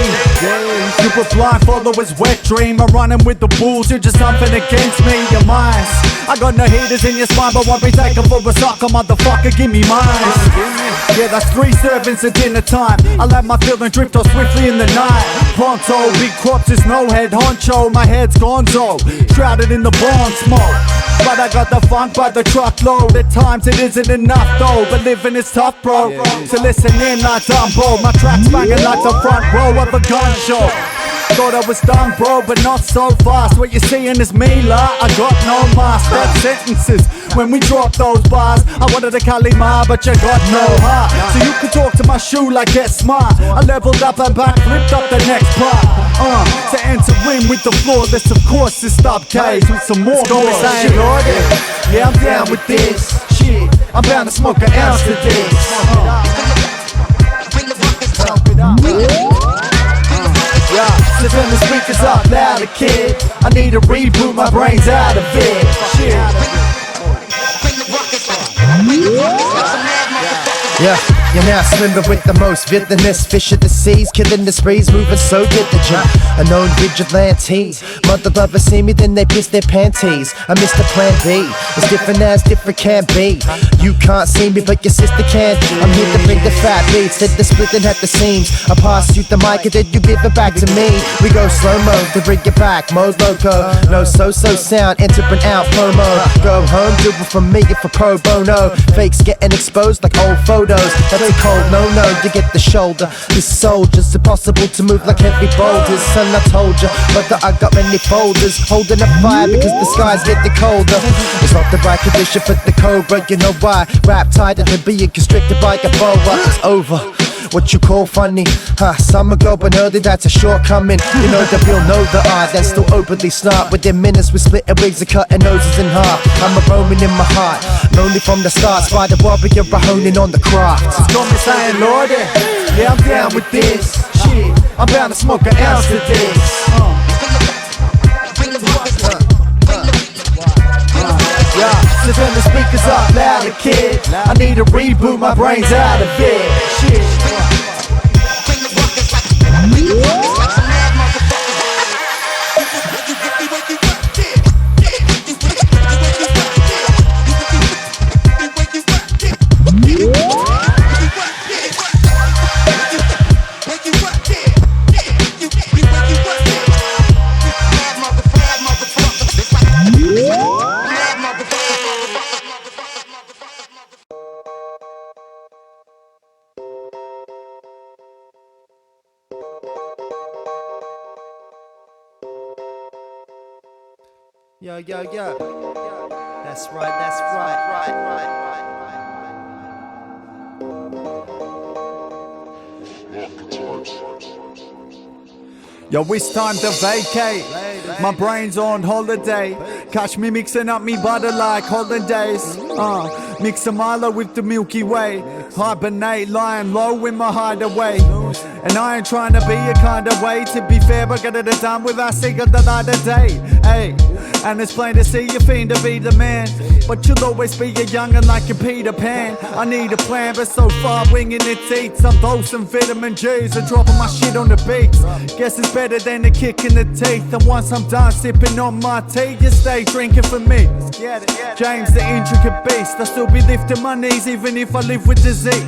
Speaker 2: You were blind followers, wet dream. I'm running with the bulls, you're just something against me, your minds. I got no heaters in your spine, but won't be taken for a sucker, motherfucker, give me mine. Yeah, that's 3 servings at dinner time. I let my feeling drift off swiftly in the night. Pronto, big crops is no head honcho. My head's gonzo, shrouded in the barn smoke. But I got the funk by the truckload. At times it isn't enough though, but living is tough, bro. So listen in like Dumbo. My tracks banging like the front row of a gun show. Thought I was done, bro, but not so fast. What you're seeing is me, la. I got no mask. Dead sentences when we drop those bars. I wanted a Kalima, but you got no heart. So you can talk to my shoe like get smart. I leveled up and back, flipped up the next part. To enter in with the flawless, of course, it's stop case with some more shit. Yeah, I'm down with this shit. I'm bound to smoke an ounce of this. Yeah, so turn the speakers up louder, kid. I need to reboot, my brain's out of it. Shit.
Speaker 1: Yeah, you're now swimming with the most villainous fish of the seas, killing the sprees, moving so diligent. A known vigilante. Mother lovers see me, then they piss their panties. I miss the plan B. It's different as different can be. You can't see me, but your sister can. I'm here to bring the fat beats, let the splitting at the seams. I pass you the mic and then you give it back to me. We go slow-mo to bring it back, Mode Loco. No so-so sound, entering out promo. Go home, do it for me if for pro bono. Fakes getting exposed like old photos. That's a cold no-no, you get the shoulder. These soldiers, impossible to move like heavy boulders. Son, I told ya, brother, I got many folders. Holding a fire because the sky's getting colder. It's not the right condition for the cobra, you know why? Rap tighter than being constricted by a boa. It's over. What you call funny? Some ago but early, that's a shortcoming. You know that we'll know the art that's still openly snart. Within minutes we splitting wigs and cutting noses in half. I'm a Roman in my heart, lonely from the start. Spider warrior, a honing on the craft.
Speaker 2: It's got me saying, Lordie, yeah, I'm down with this. Shit, I'm bound to smoke an ounce of this. Yeah, so turn the speakers up louder, kid. I need to reboot, my brain's out of it. Shit.
Speaker 1: Yo, yo, yo. That's right, that's right.
Speaker 2: Yo, it's time to vacate. My brain's on holiday. Catch me mixing up me butter like holidays. Mix a Milo with the Milky Way. Hibernate, lying low in my hideaway. And I ain't trying to be a kind of way. To be fair, I got it done with our secret the night of day. Hey, and it's plain to see you fiend to be the man. But you'll always be a young'un like a Peter Pan. I need a plan, but so far winging its eats. I'm dosing vitamin G's and dropping my shit on the beats. Guess it's better than a kick in the teeth. And once I'm done sipping on my tea, you stay drinking for me. James the intricate beast. I still be lifting my knees even if I live with disease.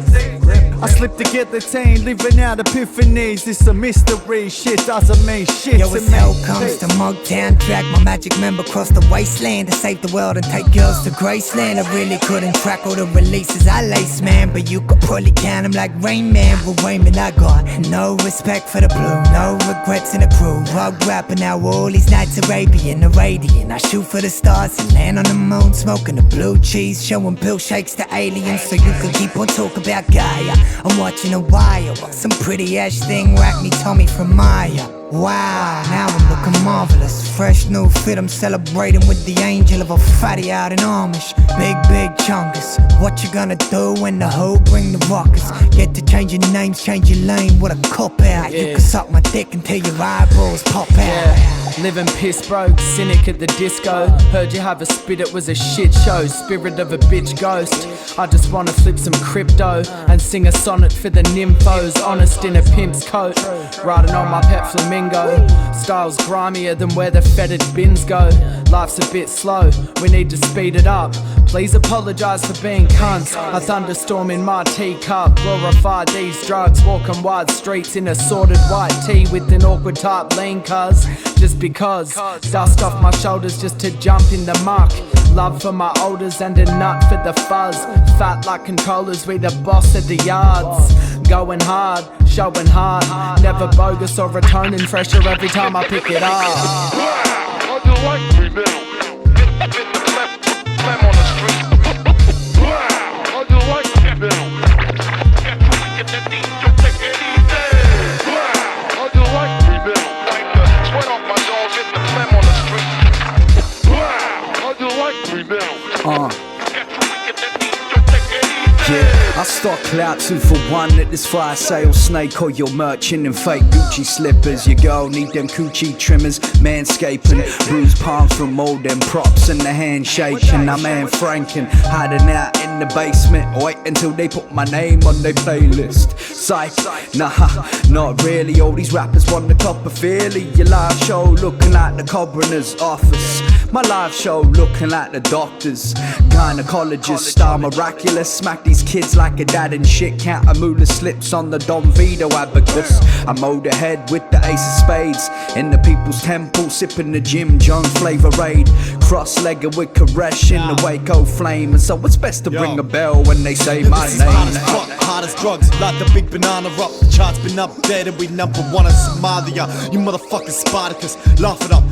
Speaker 2: I slip to get the team, living out epiphanies. It's a mystery, shit doesn't mean shit
Speaker 10: Yo,
Speaker 2: to
Speaker 10: it's
Speaker 2: me.
Speaker 10: hell comes to Mog.Y, drag my magic member across the wasteland to save the world and take girls to Graceland. I really couldn't track all the releases I lace, man, but you could probably count them like Rain Man. With Raymond I got no respect for the blue, no regrets in the crew. Rug rapping now all these nights Arabian, Irradiant. I shoot for the stars and land on the moon, smoking the blue cheese, showing pill shakes to aliens so you can keep on talking about Gaia. I'm watching a wire while some pretty ash thing whack me Tommy from Maya. Wow, now I'm looking marvelous. Fresh new fit, I'm celebrating with the angel of a fatty out in Amish. Big chungus. What you gonna do when the hoe bring the rockers? Get to change your names, change your lane, what a cop out. You can suck my dick until your eyeballs pop out.
Speaker 11: Living piss broke, cynic at the disco. Heard you have a spit, it was a shit show. Spirit of a bitch ghost. I just wanna flip some crypto and sing a sonnet for the nymphos. Honest in a pimp's coat, riding on my pet flamingo. Style's grimier than where the fetid bins go. Life's a bit slow, we need to speed it up. Please apologise for being cunts. A thunderstorm in my teacup. Glorify these drugs, walking wide streets in a sorted white tee with an awkward type lean cuz. Just because, dust off my shoulders just to jump in the muck. Love for my olders and a nut for the fuzz. Fat like controllers, we the boss of the yards. Going hard, showing hard. Never bogus or returning fresher every time I pick it up.
Speaker 3: I do like me now. Get the flam on the street. I do like me now. Get the DJ, take it easy. I do like me now. Like the sweat off my dog, get the flam on the street. I do like me now.
Speaker 2: Yeah, I
Speaker 12: stock clout 2 for 1 at this fire sale. Snake or your merchant in fake Gucci slippers. Your girl need them coochie trimmers, manscaping. Bruised palms from all them props and the handshaking. I'm man franking, hiding out in the basement. Wait until they put my name on their playlist. Psych, nah, not really. All these rappers want the copper fairly. Your live show looking like the coroner's office. My live show looking like the doctors. Gynecologist style miraculous. Smack these kids like a dad and shit. Count a moolah slips on the Don Vito abacus. I mowed ahead with the ace of spades. In the people's temple, sipping the Jim Jones flavor raid. Cross-legged with Koresh in the Waco flame. And so it's best to ring a bell when they say my name.
Speaker 13: Hard as drugs, like the big banana up. The chart's been updated, we #1 in Somalia. You motherfucking Spartacus, laugh it up.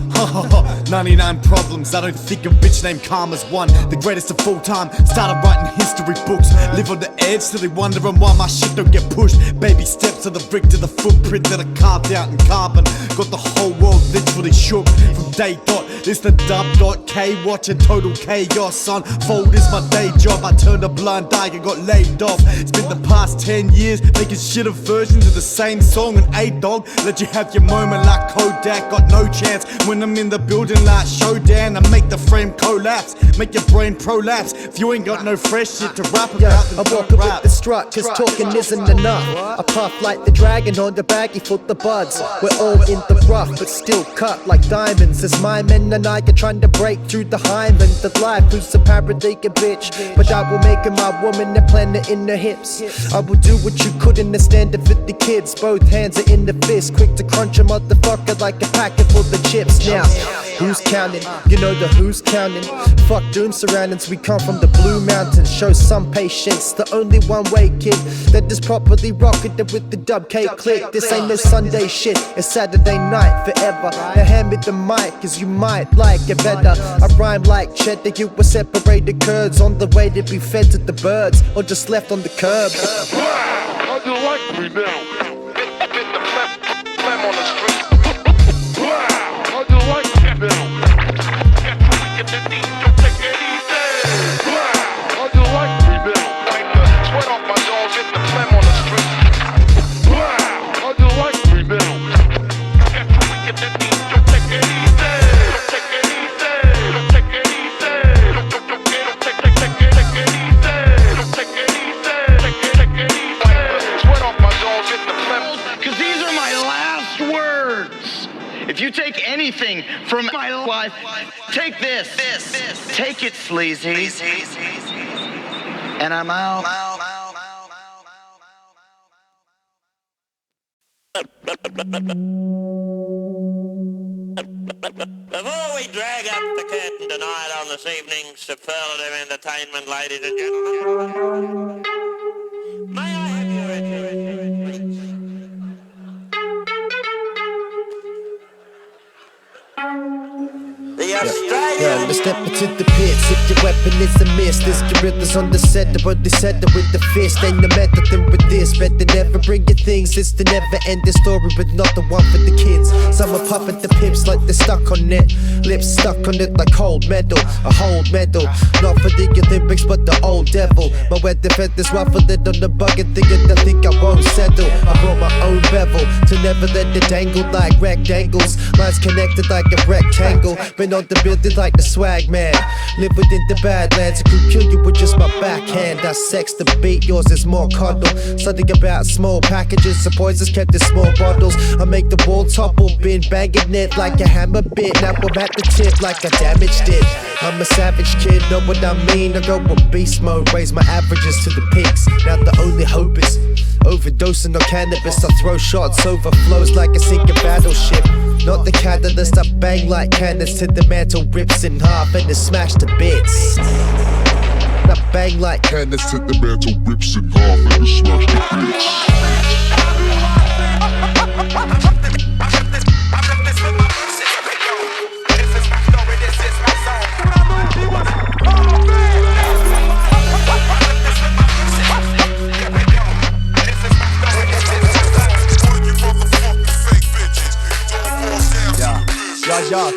Speaker 13: 99 problems, I don't think a bitch named Karma's one. The greatest of all time, started writing history books. Live on the edge till they wondering why my shit don't get pushed. Baby steps to the Ricta, the footprint that I carved out in carbon. Got the whole world literally shook from day dot. It's the dub.k, watching total chaos, son. Fold is my day job, I turned a blind eye and got laid off. It's been the past 10 years, making shit of versions of the same song. And A-Dog, let you have your moment like Kodak. Got no chance when I'm in the building like Showdown. I make the frame collapse, make your brain prolapse. If you ain't got no fresh shit to rap about, then
Speaker 1: I'm walking with the strut, cause talking isn't enough. I puff like the dragon on the baggy for the buds. We're all in the rough, but still cut like diamonds. As my men and I are trying to break through the hymen. The life who's a paradise bitch, but I will make her my woman and plant her in her hips. I will do what you couldn't and stand up for the kids. Both hands are in the fist, quick to crunch a motherfucker like a packet full of chips. Now, who's counting? You know the who's counting. Fuck doom surroundings, we come from the blue mountains. Show some patience, the only one way, kid, that is properly rocketed with the dub K click. This ain't no Sunday shit, it's Saturday night forever. Now hand me the mic, cause you might like it better. I rhyme like cheddar, you were separated curds on the way to be fed to the birds, or just left on the curb.
Speaker 3: How do you like me now? Get the phlegm on the street. How do you like me now? Get the deep, don't take it easy. How do you like me now? Wipe the sweat off my nose, get the phlegm on the street. How do you like me now? Get the deep, don't take it easy. Don't take it easy. Don't take it easy. Don't take it easy. Don't take it easy. Take it easy. Wipe the sweat off my nose, get the phlegm.
Speaker 14: Cause these are my last words. If you take anything from my life, take this. Take it, Sleazy. And I'm out.
Speaker 15: Before we drag up the curtain tonight on this evening's superlative entertainment, ladies and gentlemen, may I have your attention, please? The Australian...
Speaker 1: Yeah, let's step into the pits. If your weapon is a miss, this gorillas on the set, but they said it with the fist. Ain't no method than with this. Better never bring your things. It's the never ending story, but not the one for the kids. Some are puffing the pips like they're stuck on it. Lips stuck on it like cold metal. A hold medal. Not for the Olympics, but the old devil. My weather feathers ruffled it on the bucket, thinking I think I won't settle. I brought my own bevel to never let it dangle like rectangles. Lines connected like a rectangle. Been on the building like the swag man. Live within the badlands. I could kill you with just my backhand. I sex the beat, yours is more cuddle. Something about small packages. The poisons kept in small bottles. I make the wall topple. Been banging it like a hammer bit. Now I'm at the tip like I damaged it. I'm a savage kid, know what I mean. I go with beast mode, raise my averages to the peaks. Now the only hope is overdosing on cannabis. I throw shots, overflows like a sinking battleship. Not the catalyst, I bang like cannons till the mantle rips in half and is smashed to bits. I bang like cannons till the mantle rips in half and is smashed to bits.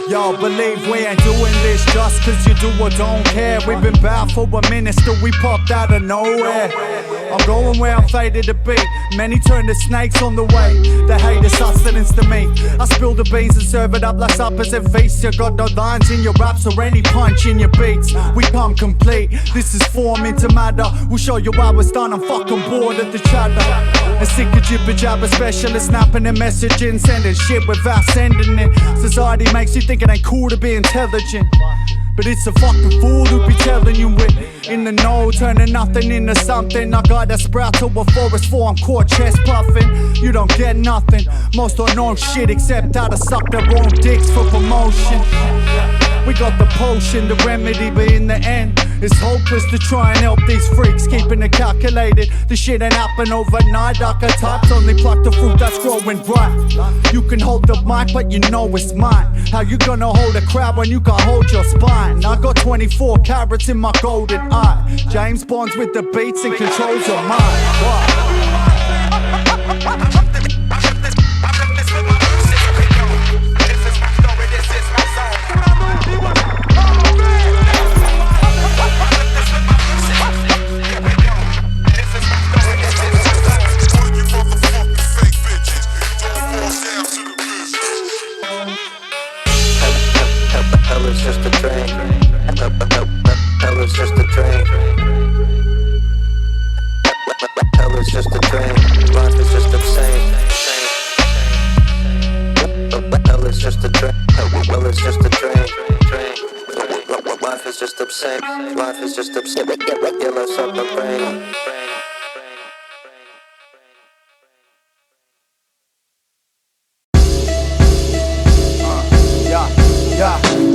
Speaker 2: Y'all believe we ain't doing this just cause you do or don't care. We've been bound for a minute, still we popped out of nowhere. I'm going where I'm fated to be. Many turn to snakes on the way. They hate the sustenance to me. I spill the beans and serve it up like suppers and feasts. You got no lines in your raps or any punch in your beats. We come complete. This is form into matter. We'll show you how it's done. I'm fucking bored of the chatter. And sick of jibber jabber specialists snapping and messaging, sending shit without sending it. Society makes you think it ain't cool to be intelligent, but it's a fucking fool who be telling you it. In the know, turning nothing into something. I got a sprout to a forest for I'm caught chest puffing. You don't get nothing. Most don't know shit except how to suck their own dicks for promotion. We got the potion, the remedy, but in the end it's hopeless to try and help these freaks, keeping it calculated. The shit ain't happen overnight. Arkitypes only pluck the fruit that's growing ripe. You can hold the mic, but you know it's mine. How you gonna hold a crowd when you can't hold your spine? I got 24 carats in my golden eye. James Bond's with the beats and controls your mind.
Speaker 9: Hell is just a train. Hell is just a train. Hell is just a train. Life is just insane. Hell is just a train. Hell is just a train. Life is just obscene. Life is just obscene. Yeah, let's up the brain.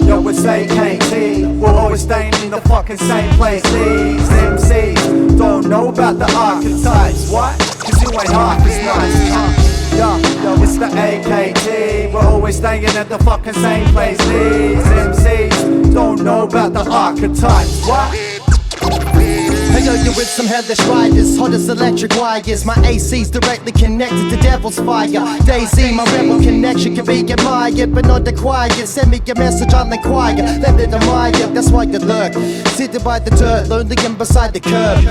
Speaker 2: Yo, it's AKT. We're always staying in the fucking same place. These MCs don't know about the archetypes. What? Cause you ain't half as nice. Yo, it's the AKT. We're always staying at the fucking same place. These MCs don't know about the archetypes. What?
Speaker 1: Hey yo, you're with some hellish riders, hot as electric wires. My AC's directly connected to devil's fire. Daisy, my rebel connection can be admired, but not acquired. Send me your message, I'll inquire. Let it admire, that's why you lurk. Sitting by the dirt, lonely and beside the curb.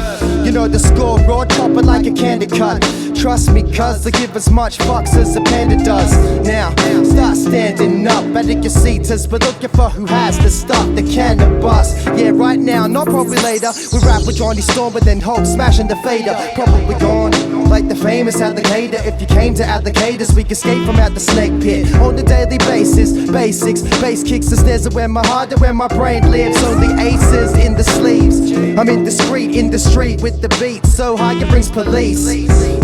Speaker 1: You know the score, raw, chop it like a candy cut. Trust me, cuz they give as much fucks as a panda does. Now, start standing up, better your seaters, but looking for who has the stuff, the cannon bust. Yeah, right now, not probably later. We rap with Johnny Storm, but then Hulk smashing the fader. Probably gone, like the famous alligator. If you came to allocators, we escape from out the snake pit. On a daily basis, basics, bass kicks the stairs of where my heart and where my brain lives. Only aces in the sleeves. I'm indiscreet in the street with the beat so high it brings police.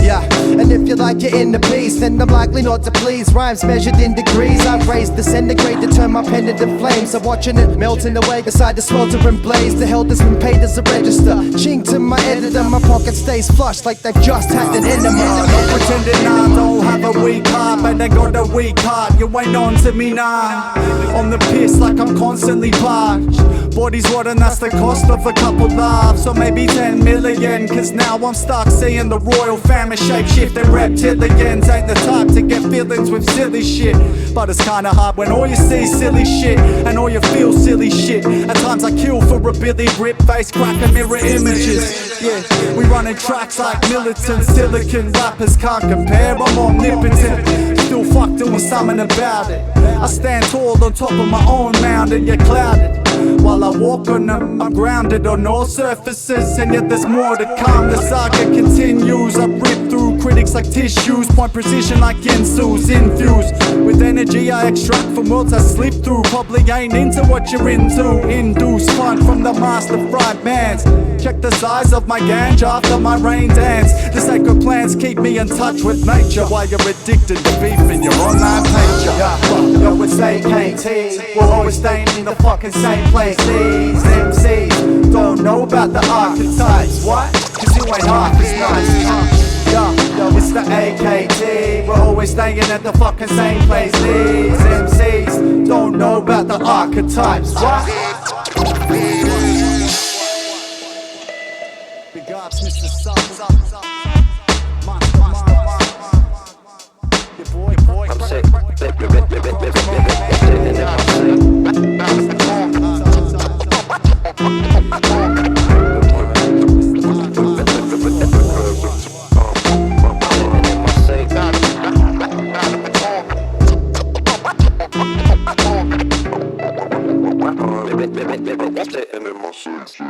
Speaker 1: Yeah, and if you like it in the piece, then I'm likely not to please. Rhymes measured in degrees. I've raised the centigrade to turn my pen into flames. I'm watching it melting away beside the sweltering blaze. The hell that's been paid as a register. Ching to my editor, my pocket stays flush like they've just hacked an enema.
Speaker 2: I'm pretending I don't have a weak heart, but I got a weak heart. You ain't on to me now. On the piss like I'm constantly parched. Body's rotten, that's the cost of a couple laughs. Or maybe 10 million, cause now I'm stuck seeing the royal family shape-shifting reptilians. Ain't the type to get feelings with silly shit, but it's kinda hard when all you see is silly shit and all you feel silly shit. At times I kill for a Billy rip face, crack and mirror images. Yeah, we running tracks like militant silicon rappers can't compare. I'm omnipotent, still fuck doing something about it. I stand tall on top of my own mound and you're clouded. While I walk on them, I'm grounded on all surfaces, and yet there's more to come. The saga continues. I rip through critics like tissues, point precision like Ginsu's infused with energy I extract from worlds I slip through. Probably ain't into what you're into. Induce fun from the master fried mans. Check the size of my ganja after my rain dance. The sacred plants keep me in touch with nature while you're addicted to beef in your online page. Yo, it's AKT. We're always staying in the fucking same place. These MCs don't know about the archetypes. What? Cause you ain't half as nice. Yo, it's the AKT. We're always staying at the fucking same place. These MCs don't know about the archetypes. What? Big ups, Mr.
Speaker 9: I'm sick.
Speaker 7: And in my sense,